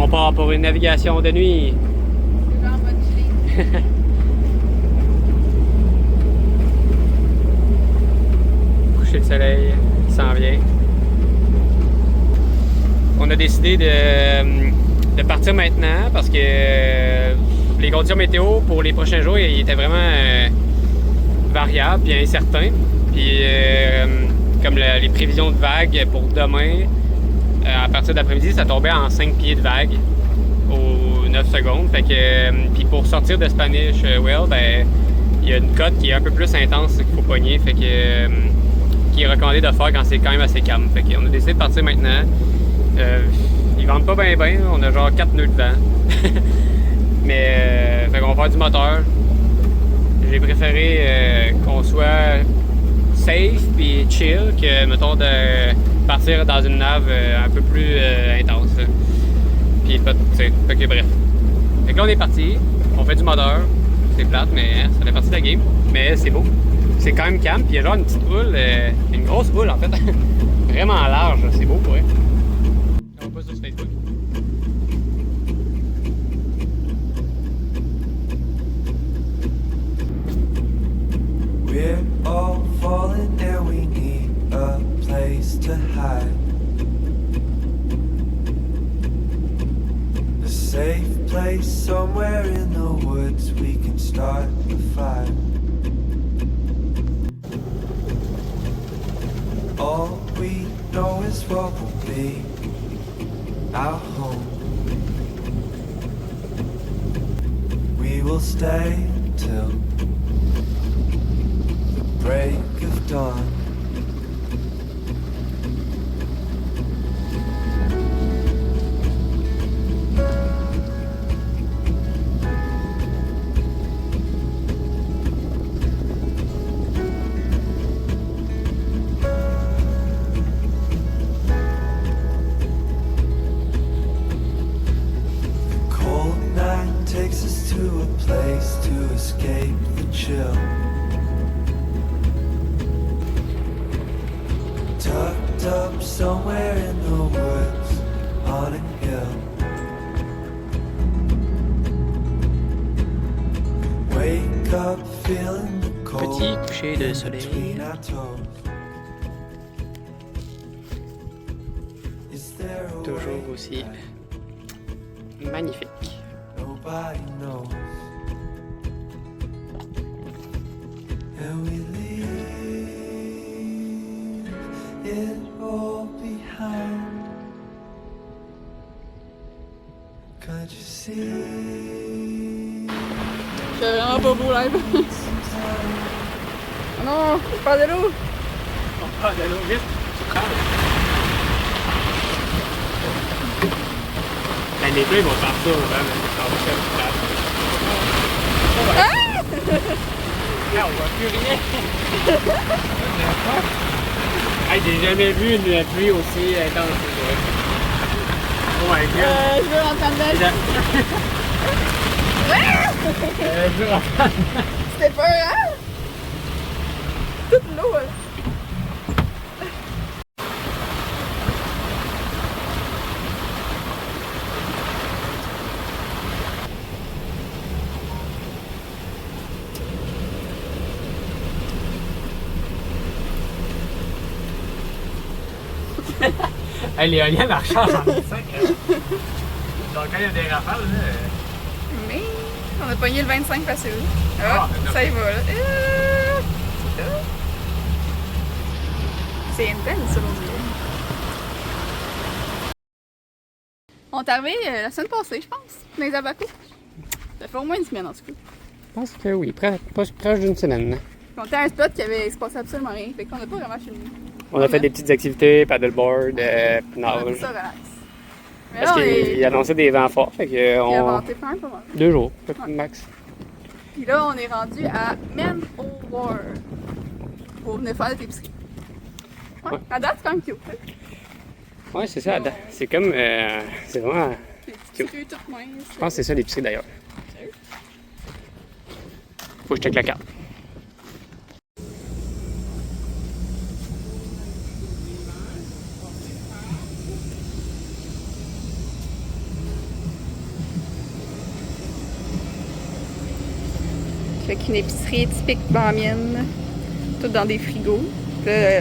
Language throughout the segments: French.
On part pour une navigation de nuit. Je vais en mode chili. Coucher de soleil s'en vient. On a décidé de partir maintenant parce que les conditions météo pour les prochains jours ils étaient vraiment variables et incertains. Puis comme les prévisions de vagues pour demain, à partir d'après-midi, ça tombait en 5 pieds de vague aux 9 secondes. Fait que, puis pour sortir de Spanish Whale, ben, il y a une cote qui est un peu plus intense qu'il faut pogner. Fait que, qui est recommandé de faire quand c'est quand même assez calme. Fait qu'on a décidé de partir maintenant. Ils vendent pas bien, on a genre 4 nœuds de vent. Mais fait qu'on va faire du moteur. J'ai préféré qu'on soit safe et chill que, mettons, de partir dans une nave un peu plus intense. Puis, fait que bref. Fait que là, on est parti. On fait du moteur. C'est plate, mais ça fait partie de la game. Mais c'est beau. C'est quand même calme. Puis il y a genre une petite houle, une grosse houle en fait. Vraiment large. C'est beau, ouais. On va pas sur Facebook. We're all falling and we need a place to hide. A safe place somewhere in the woods we can start the fire. All we know is what will be our home. We will stay till break of dawn. The cold night takes us to a place to escape the chill. Tucked up somewhere in the woods on a hill. Wake up feeling the cold Petit coucher de soleil. between our toes. Is there a Toujours way aussi magnifique. nobody knows? And we leave it all behind. Can't you see? C'est vraiment pas beau live. Oh non, je parle de l'eau. On part de l'eau vite. Ben, les deux, ils vont faire ça, hein, mais ça va faire du plate. Ah, on voit plus rien. Hey, j'ai jamais vu une pluie aussi intense. Oh my god. Je veux rentrer dedans. Je veux rentrer. C'était peur, hein? Toute l'eau, là. Hey, l'éolien marche en 25. Donc, quand il y a des rafales, là. Mais on a pogné le 25 facile. Ah, Ah, ben, ça y va, là. C'est ça. C'est intense, ça, on dirait. On est arrivé la semaine passée, je pense, dans les Abacos. Ça fait au moins une semaine, en tout cas. Je pense que oui, proche d'une semaine. On était à un spot qui avait se passé absolument rien, fait qu'on n'a pas vraiment filmé. On a fait des petites activités, paddleboard, On a nage. fait ça relax. Mais Parce là, qu'il annonçait des vents forts, fait que il a on... inventé plein pas mal. 2 jours, peut-être max. Puis là, on est rendu à Men O' War pour venir faire notre épicerie. Ouais, Ouais. à date, c'est quand même cute. Hein? Ouais, c'est ça. C'est comme... c'est vraiment... Les petites rues toutes minces. Je pense que c'est ça l'épicerie d'ailleurs. Faut que je check la carte. Fait qu'une épicerie typique bamienne, tout dans des frigos. Là,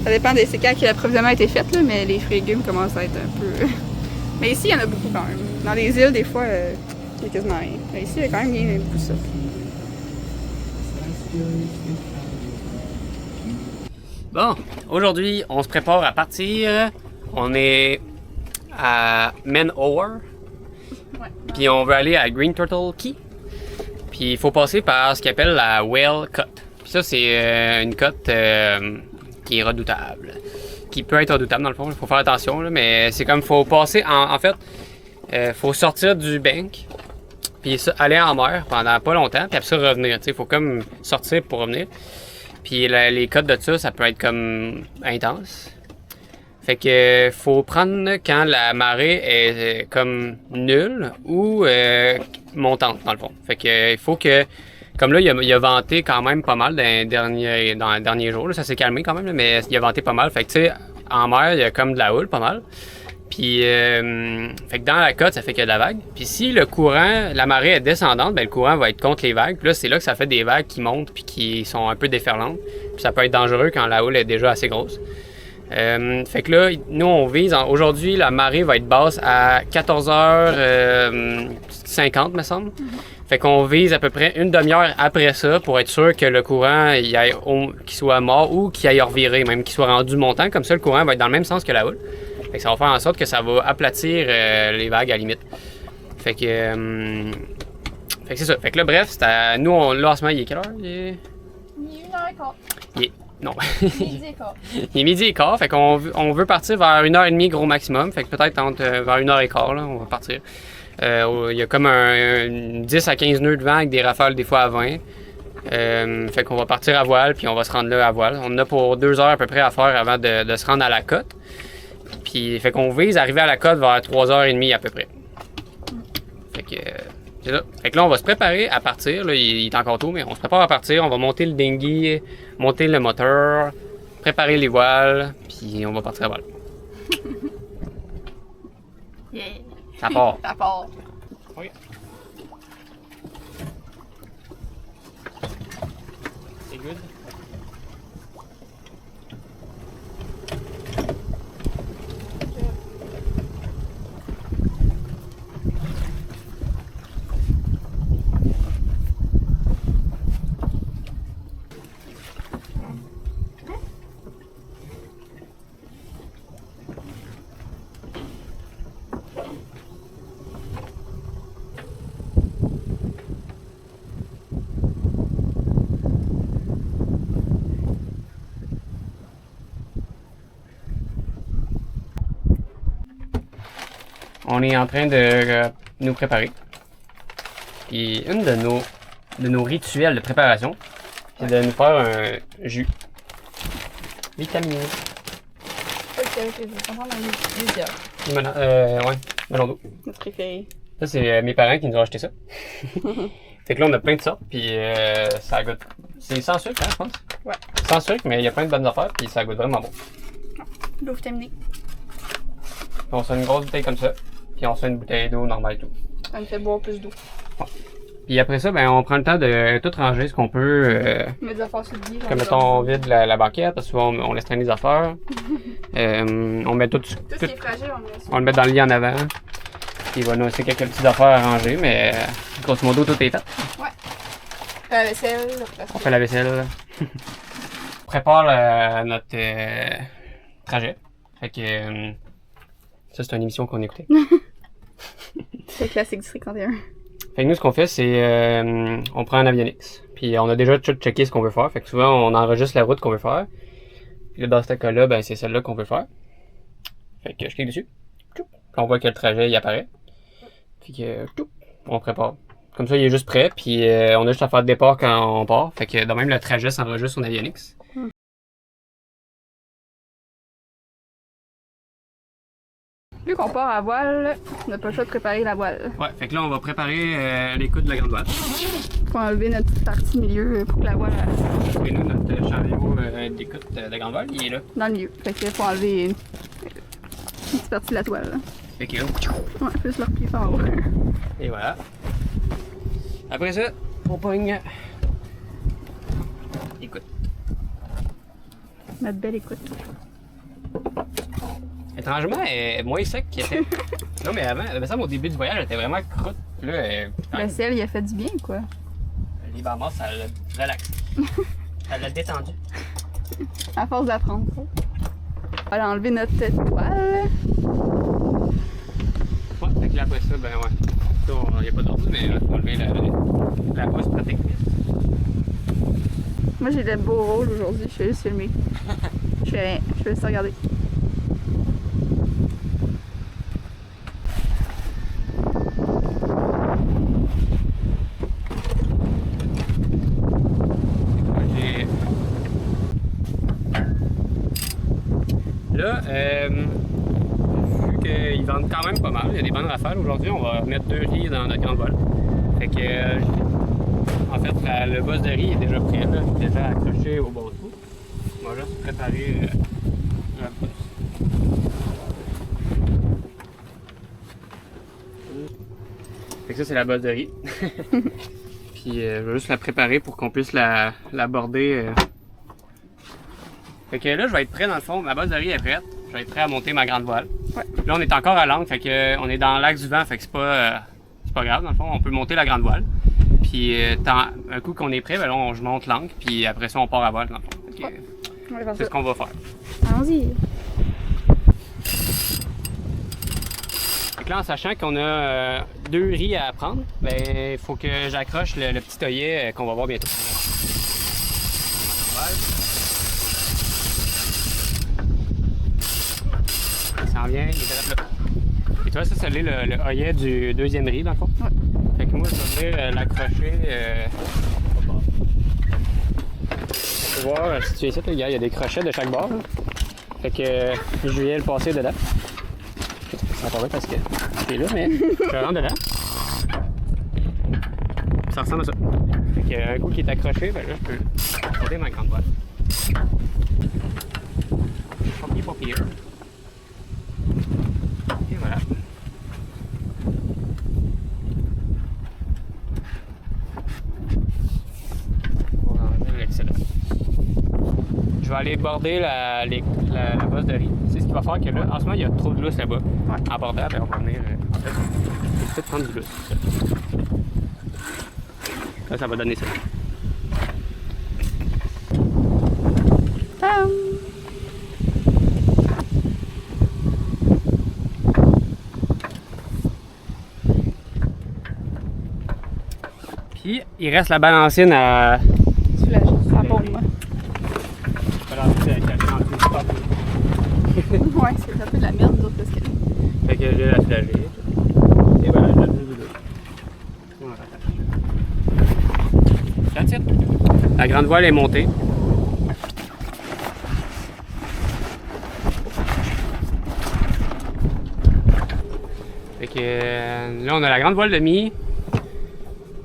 ça dépend de c'est quand que l'approvisionnement a été fait, là, mais les fruits et légumes commencent à être un peu... Mais ici, il y en a beaucoup quand même. Dans les îles, des fois, il y a quasiment rien. Mais ici, il y a quand même bien beaucoup ça. Bon, aujourd'hui, on se prépare à partir. On est à Manowar. Ouais. Puis on veut aller à Green Turtle Key. Puis il faut passer par ce qu'ils appelle la Whale Cut. Puis ça, c'est une cote qui est redoutable. Qui peut être redoutable dans le fond, il faut faire attention. Là, mais c'est comme, faut passer, en fait, faut sortir du bank. Puis ça, aller en mer pendant pas longtemps. Puis après ça, revenir. Il faut comme sortir pour revenir. Puis les cotes de ça peut être comme intense. Fait que faut prendre quand la marée est comme nulle ou montante dans le fond. Fait que il faut que, comme là il a venté quand même pas mal dans les derniers jours. Là, ça s'est calmé quand même, là, mais il a venté pas mal. Fait que tu sais, en mer il y a comme de la houle pas mal. Puis fait que dans la côte ça fait qu'il y a de la vague. Puis si le courant, la marée est descendante, ben le courant va être contre les vagues. Puis là c'est là que ça fait des vagues qui montent puis qui sont un peu déferlantes. Puis ça peut être dangereux quand la houle est déjà assez grosse. Fait que là, nous on vise, aujourd'hui la marée va être basse à 14h50 me semble. Fait qu'on vise à peu près une demi-heure après ça pour être sûr que le courant qu'il soit mort ou qu'il aille revirer, même qu'il soit rendu montant. Comme ça le courant va être dans le même sens que la houle. Fait que ça va faire en sorte que ça va aplatir les vagues à la limite. Fait que c'est ça. Fait que là bref, nous là en ce moment il est quelle heure? Il est 1h15. Non. Midi et quart. Il est midi et quart, fait qu'on veut partir vers 1h30 gros maximum, fait que peut-être vers 1h15 là, on va partir. Il y a comme un 10 à 15 nœuds de vent avec des rafales des fois à 20. Fait qu'on va partir à voile, puis on va se rendre là à voile. On en a pour 2 heures à peu près à faire avant de se rendre à la côte. Puis fait qu'on vise arriver à la côte vers 3h30 à peu près. Fait que c'est ça. Fait que là, on va se préparer à partir. Là, il est encore tôt, mais on se prépare à partir. On va monter le dinghy, monter le moteur, préparer les voiles, puis on va partir à voile. Yeah. Ça part. Ça part. Oui. C'est good. On est en train de nous préparer. Et une de nos rituels de préparation, c'est de nous faire un jus vitaminé. Ok, je vais prendre un désir. Ouais, melon d'eau. Notre préféré. Ça, c'est mes parents qui nous ont acheté ça. Fait que là, on a plein de sortes, puis ça goûte. C'est sans sucre, hein, je pense? Ouais. Sans sucre, mais il y a plein de bonnes affaires, puis ça goûte vraiment bon. L'eau vitaminée. On se fait une grosse bouteille comme ça, puis on se fait une bouteille d'eau normale et tout. Ça me fait boire plus d'eau. Ouais. Puis après ça, ben, on prend le temps de tout ranger ce qu'on peut. Mettre des affaires sur le lit. Comme mettons, on vide la banquette, parce que souvent on laisse traîner des affaires. On met tout ce qui est fragile, on le met dans le lit en avant. Puis il va nous rester quelques petites affaires à ranger, mais grosso modo, tout est fait. Ouais. On fait la vaisselle. On fait la vaisselle. On prépare notre trajet. Fait que ça, c'est une émission qu'on écoutait. C'est le classique District 31. Fait que nous, ce qu'on fait, c'est on prend un avionnix. Puis on a déjà tout checké ce qu'on veut faire. Fait que souvent, on enregistre la route qu'on veut faire. Puis là, dans ce cas-là, ben, c'est celle-là qu'on veut faire. Fait que je clique dessus. Puis on voit que le trajet, il apparaît. Puis que on prépare. Comme ça, il est juste prêt. Puis on a juste à faire le départ quand on part. Fait que de même, le trajet s'enregistre sur avionnix. Vu qu'on part à voile, on n'a pas le choix de préparer la voile. Ouais, fait que là, on va préparer les coudes de la grande voile. Faut enlever notre petite partie milieu pour que la voile... Et nous, notre chariot d'écoute de grande voile, il est là. Dans le milieu. Fait que faut enlever une petite partie de la toile. Là. Fait que ouais, plus leur pied par en haut. Et voilà. Après ça, on pogne Écoute. Notre belle écoute. Étrangement, elle est moins sec qu'elle était. Non, mais avant, ça, au début du voyage, elle était vraiment croûte. Puis là, Le sel, il a fait du bien, quoi. les bambas, ça l'a relaxé. Ça l'a détendu. À force d'apprendre ça. On va aller enlever notre toile. Ouais, fait que là, après ça, ben ouais. Il n'y a pas d'ordre, mais il faut enlever la housse protectrice. Moi, j'ai le beau rôle aujourd'hui. Je vais juste filmer. Je fais rien. Je vais juste regarder. Là, vu qu'ils vendent quand même pas mal, il y a des bonnes rafales aujourd'hui, on va mettre 2 riz dans notre grande voile. Fait que, en fait, le boss de riz est déjà prêt, là, déjà accroché au bon trou. On va juste préparer la bosse. Fait que ça, c'est la bosse de riz. Puis, je vais juste la préparer pour qu'on puisse la border. Fait que là, je vais être prêt dans le fond. Ma bosse de riz est prête. Je vais être prêt à monter ma grande voile. Ouais. Là, on est encore à l'angle. Fait que on est dans l'axe du vent. Fait que c'est pas grave. Dans le fond, on peut monter la grande voile. Puis, un coup qu'on est prêt, ben là, je monte l'angle. Puis après ça, on part à voile dans le fond. Fait que, c'est ce qu'on va faire. Allons-y. Fait que là, en sachant qu'on a 2 riz à prendre, ben, il faut que j'accroche le petit œillet qu'on va voir bientôt. Il s'en vient, il est direct là. Et tu vois, ça, c'est le œillet du 2e riz, dans le fond. Ouais. Fait que moi, je vais venir l'accrocher. Tu peux voir, si tu es ici, les gars, il y a des crochets de chaque bord. Là. Fait que je viens le passer dedans. Ça va pas bien parce que c'est là, mais je rentre dedans. Ça ressemble à ça. Fait qu'un coup qui est accroché, ben là, je peux porter ma grande voile. Pas pire. Et voilà. On va enlever l'excédent. Je vais aller border la bosse de riz. C'est ce qui va faire que là, en ce moment, il y a trop de lousse là-bas. Ouais. En bordant, ben, on va venir. En fait, je vais peut-être prendre du lousse. Là, ça va donner ça. Tam! Puis, il reste la balancine à. Soulagé. À paume. Ouais, c'est un peu de la merde d'autres parce que. Fait que je vais la soulager. Et voilà, je la deux. On la rattache. That's it. La grande voile est montée. Fait que là, on a la grande voile de mi.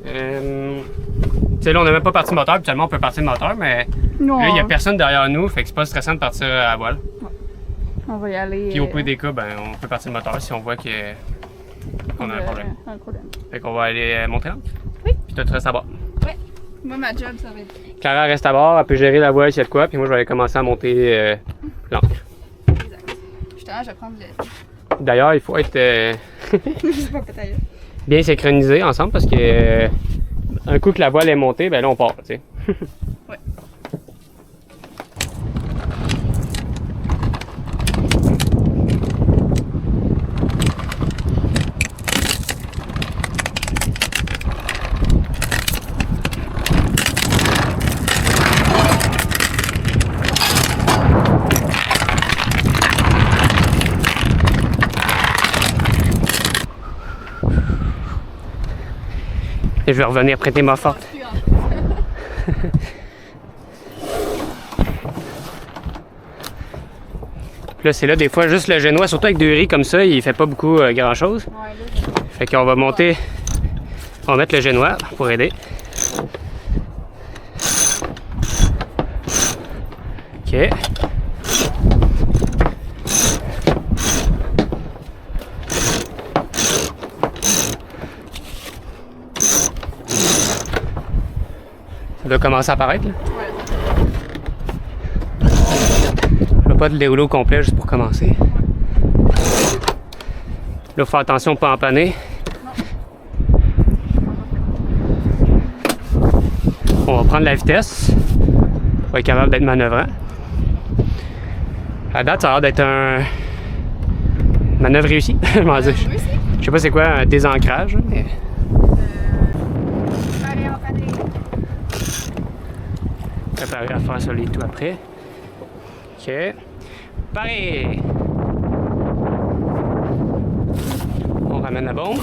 Tu sais, là, on n'a même pas parti le moteur. Habituellement, on peut partir le moteur, mais Non. là, il n'y a personne derrière nous. Fait que c'est pas stressant de partir à la voile. On va y aller. Puis au pire des cas, ben, on peut partir le moteur si on voit qu'on a un problème. Un problème. Fait qu'on va aller monter l'angle. Oui. Puis toi, tu restes à bord. Ouais. Moi, ma job, ça va être. Clara reste à bord, elle peut gérer la voile s'il y a de quoi, puis moi, je vais aller commencer à monter l'angle. Exact. Justement, je vais prendre le. D'ailleurs, il faut être Je sais pas, peut-être. bien synchronisé ensemble parce que un coup que la voile est montée, ben là, on part, tu sais. Ouais. Et je vais revenir prêter ma forte. Là, c'est là, des fois, juste le génois, surtout avec 2 riz comme ça, il fait pas beaucoup grand-chose. Ouais, là, Fait qu'on va monter, on va mettre le génois pour aider. OK. Ça doit commencer à apparaître, là. Ouais. pas de le dérouler au complet juste pour commencer. Là, il faut faire attention à ne pas empanner. On va prendre la vitesse pour être capable d'être manœuvrant. À date, ça a l'air d'être un manœuvre réussie. Je sais pas c'est quoi un désancrage, mais. Préparer à faire ça les tout après. Ok. Pareil! On ramène la bombe.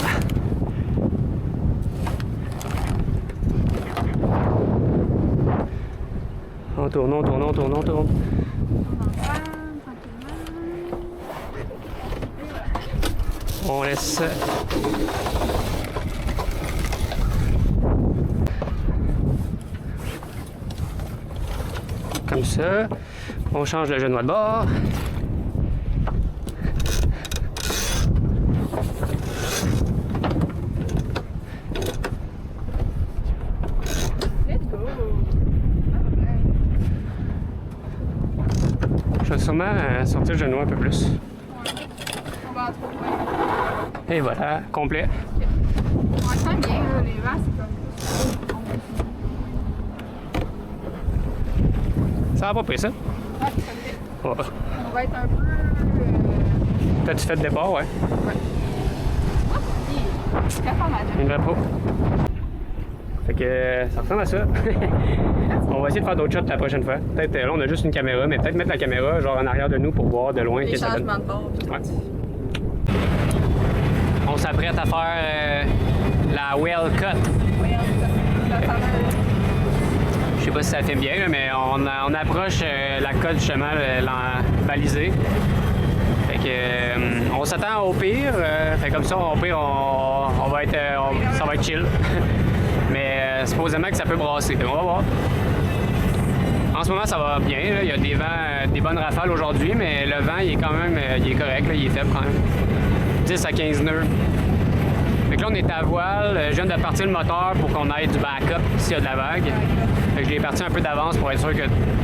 On tourne, on tourne, on tourne, on tourne. On laisse. Comme ça. On change le genou de bord. Je vais sûrement sortir le genou un peu plus. On va en trouver. Et voilà, complet. On sent bien, là, les vents, c'est comme. Ça va pas pris ça? Ouais, ça Ouais. On va être un peu. T'as-tu fait le départ, ouais? Ouais. Je suis capable Une vraie pro. Fait que ça ressemble à ça. On va essayer de faire d'autres shots la prochaine fois. Peut-être là on a juste une caméra, mais peut-être mettre la caméra genre en arrière de nous pour voir de loin les qu'est-ce que ça donne. changements de bord. Ouais. On s'apprête à faire la whale cut. Ouais, ça s'en va. Je sais pas si ça filme bien, là, mais on approche la côte justement balisée. Fait que on s'attend au pire. Fait comme ça, au pire, on va être, ça va être chill. Mais supposément que ça peut brasser. On va voir. En ce moment, ça va bien. Là. Il y a des vents, des bonnes rafales aujourd'hui, mais le vent, il est quand même il est correct. Là. Il est faible quand même. 10 à 15 nœuds. Fait que là, on est à voile. Je viens de partir le moteur pour qu'on ait du backup s'il y a de la vague. Fait que je l'ai parti un peu d'avance pour être sûr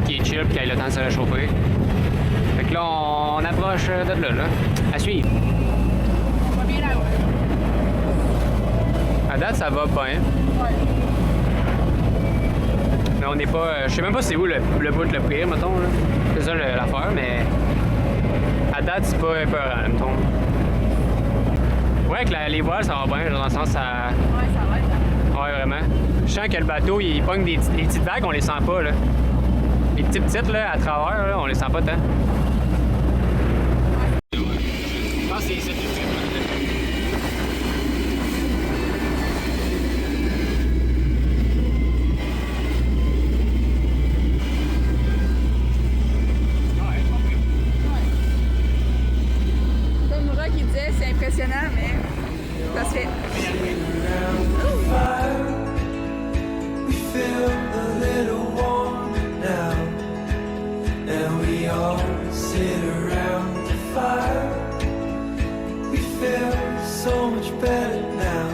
qu'il est chill et qu'il ait le temps de se réchauffer. Fait que là, on approche de là. À suivre. On va bien là, ouais. À date, ça va bien. Ouais. Mais on n'est pas. Je sais même pas c'est où le bout le pire, mettons. Là. C'est ça l'affaire, mais. À date, c'est pas épeurant, mettons. Ouais, avec les voiles, ça va bien, dans le sens, ça. Ouais, ça va être. Ouais, vraiment. Je sens que le bateau, il pogne des petites vagues, on les sent pas, là. Les petites, là, à travers, là, on les sent pas tant. Je pense que c'est ici. Comme Rock, il disait, c'est impressionnant, mais ça se fait. We feel a little warm now, and we all sit around the fire. We feel so much better now.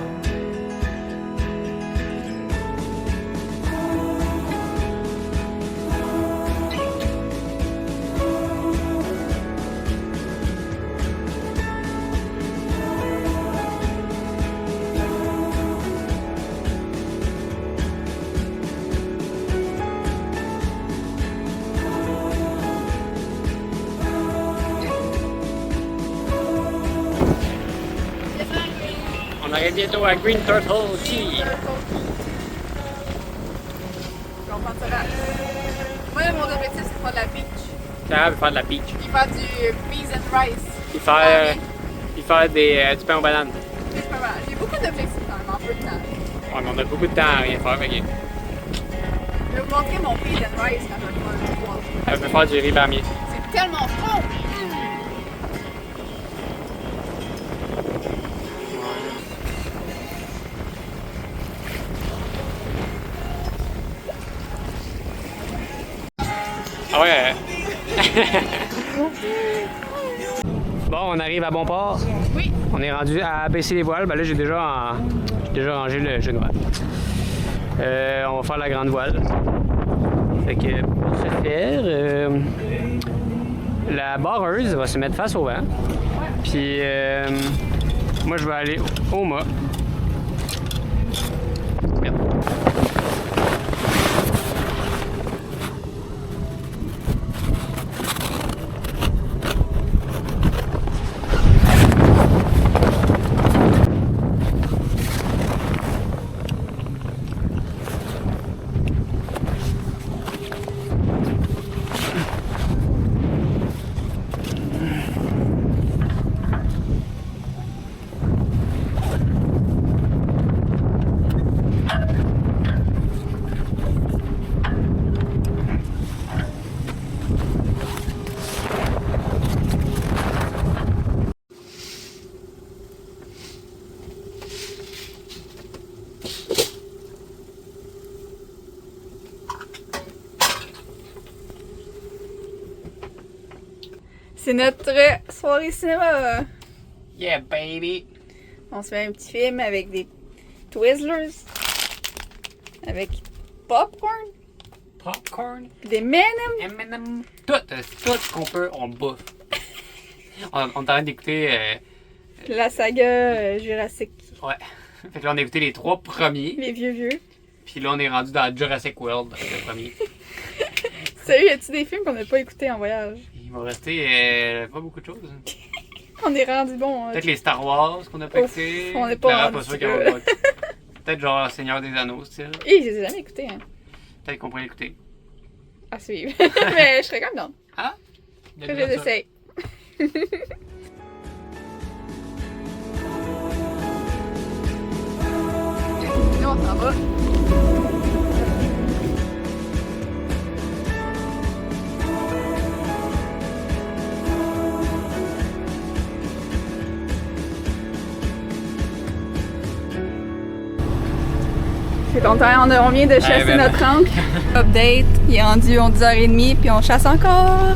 On arrive bientôt à Green Turtle Key. On pense ça là. Moi, mon objectif, c'est de faire de la beach. Sarah veut faire de la beach. Puis faire du peas and rice. Il fait du pain aux bananes. C'est pas mal. J'ai beaucoup d'objectifs quand même, en peu de temps. Ouais, mais on a beaucoup de temps à rien faire, fait que. Je vais vous montrer mon peas and rice quand je vais faire le poil. Elle veut faire du riz bamier. C'est tellement bon! Ah ouais. Bon, on arrive à bon port. Oui. On est rendu à baisser les voiles. Ben là, j'ai déjà rangé le genou. On va faire la grande voile. Fait que pour ce faire, La barreuse va se mettre face au vent. Puis moi, je vais aller au mât. Merde. C'est notre soirée cinéma. Yeah, baby! On se fait un petit film avec des Twizzlers, avec popcorn, Popcorn, des M&M's. M&M, tout qu'on peut, on bouffe. on est en train d'écouter. La saga Jurassic. Ouais. Fait que là, on a écouté les 3 premiers. Les vieux. Puis là, on est rendu dans Jurassic World, le premier. Sérieux, y a-tu des films qu'on n'a pas écoutés en voyage? Il va rester pas beaucoup de choses. On est rendu bon. Peut-être les Star Wars qu'on n'a pas Ouf, écoutés. on n'est pas Clairement rendu sûr qu'on va là. pas. Peut-être genre Seigneur des Anneaux, style. Hé, je les ai jamais écoutés, hein. Peut-être qu'on pourrait l'écouter. À suivre. Mais je serais quand même dans. Ah? Je les essaye. Nous, on s'en va. Je suis content, on vient de chasser ben. notre ancre. Update, il est rendu 10h30 puis on chasse encore.